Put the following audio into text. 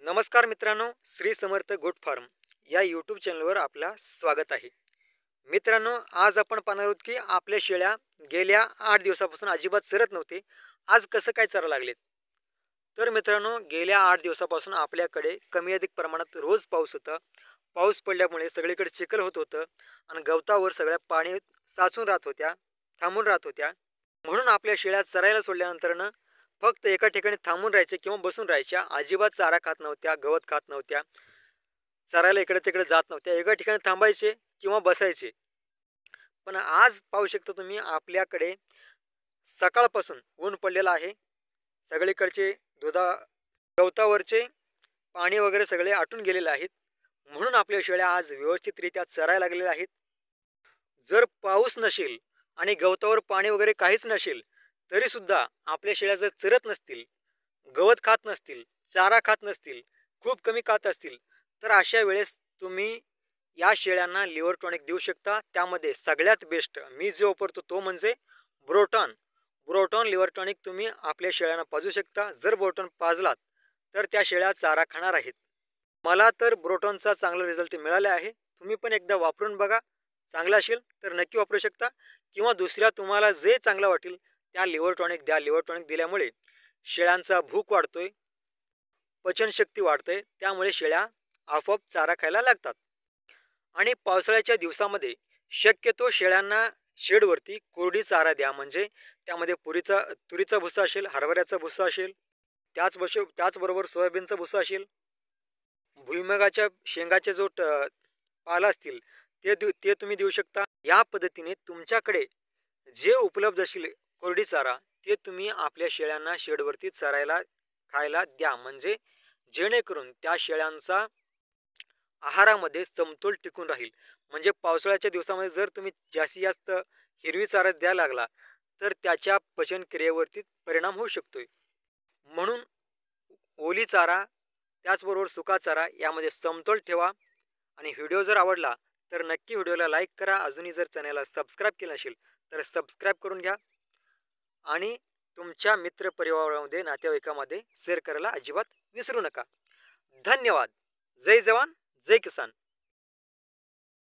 नमस्कार मित्रांनो, Shri Samarth goat farm या यूट्यूब चॅनलवर आपला स्वागत आहे. मित्रांनो, आज आपण पाहणार आहोत की आपल्या शेळ्या गेल्या 8 दिवसापासून अजिबात चरत नव्हते. आज कसं काय चरायला लागलेत. तर मित्रांनो, गेल्या 8 दिवसापासून आपल्याकडे कमी अधिक प्रमाणात रोज पाऊस होता. पाऊस पडल्यामुळे सगळीकडे चिखल होत होतं आणि गवतावर सगळ्या पाणी साचून राहत होत्या, थांबून राहत होत्या. म्हणून आपल्या शेळ्या चरायला सोडल्यानंतरनं फक्त एका ठिकाणी थांबून राहायचे किंवा बसून राहायच्या. अजिबात चारा खात नव्हत्या, गवत खात नव्हत्या, चरायला इकडे तिकडे जात नव्हत्या. एका ठिकाणी थांबायचे किंवा बसायचे. पण आज पाहू शकता तुम्ही आपल्याकडे सकाळपासून ऊन पडलेलं आहे. सगळीकडचे गवतावरचे पाणी वगैरे सगळे आटून गेलेले आहेत. म्हणून आपल्या शेळ्या आज व्यवस्थितरित्या चरायला लागलेल्या आहेत. जर पाऊस नसेल आणि गवतावर पाणी वगैरे काहीच नसेल तरी सुद्धा आपल्या शेळ्या जर चरत नसतील, गवत खात नसतील, चारा खात नसतील, खूप कमी खात असतील, तर अशा वेळेस तुम्ही या शेळ्यांना लिव्हर टॉनिक देऊ शकता. त्यामध्ये सगळ्यात बेस्ट मी जो वापरतो तो म्हणजे ब्रोटॉन लिव्हर टॉनिक तुम्ही आपल्या शेळ्यांना पाजू शकता. जर ब्रोटॉन पाजलात तर त्या शेळ्या चारा खाणार आहेत. मला तर ब्रोटॉनचा चांगला रिझल्ट मिळाला आहे. तुम्ही पण एकदा वापरून बघा. चांगला असेल तर नक्की वापरू शकता किंवा दुसऱ्या तुम्हाला जे चांगलं वाटेल त्या लिव्हर टॉनिक द्या. लिव्हर टॉनिक दिल्यामुळे शेळ्यांचा भूक वाढतोय, पचनशक्ती वाढते, त्यामुळे शेळ्या आपोआप चारा खायला लागतात. आणि पावसाळ्याच्या दिवसामध्ये शक्यतो शेळ्यांना शेडवरती कोरडी चारा द्या. म्हणजे त्यामध्ये तुरीचा भुसा असेल, हरभऱ्याचा भुसा असेल, त्याचबरोबर सोयाबीनचा भुसा असेल, भुईमुगाच्या शेंगाचे जो पाला असतील ते तुम्ही देऊ शकता. या पद्धतीने तुमच्याकडे जे उपलब्ध असेल कोरडी चारा ते तुम्ही आपल्या शेळ्यांना शेडवरती चरायला खायला द्या. म्हणजे जेणेकरून त्या शेळ्यांचा आहारामध्ये समतोल टिकून राहील. म्हणजे पावसाळ्याच्या दिवसामध्ये जर तुम्ही जास्तीत जास्त हिरवी चारा द्यायला लागला तर त्याच्या पचनक्रियेवरती परिणाम होऊ शकतोय. म्हणून ओली चारा त्याचबरोबर सुका चारा यामध्ये समतोल ठेवा. आणि व्हिडिओ जर आवडला तर नक्की व्हिडिओला लाईक करा. अजूनही जर चॅनलला सबस्क्राईब केलं नसेल तर सबस्क्राईब करून घ्या. आणि तुमच्या मित्रपरिवारामध्ये, नातेवाईकामध्ये शेअर करायला अजिबात विसरू नका. धन्यवाद. जय जवान, जय किसान.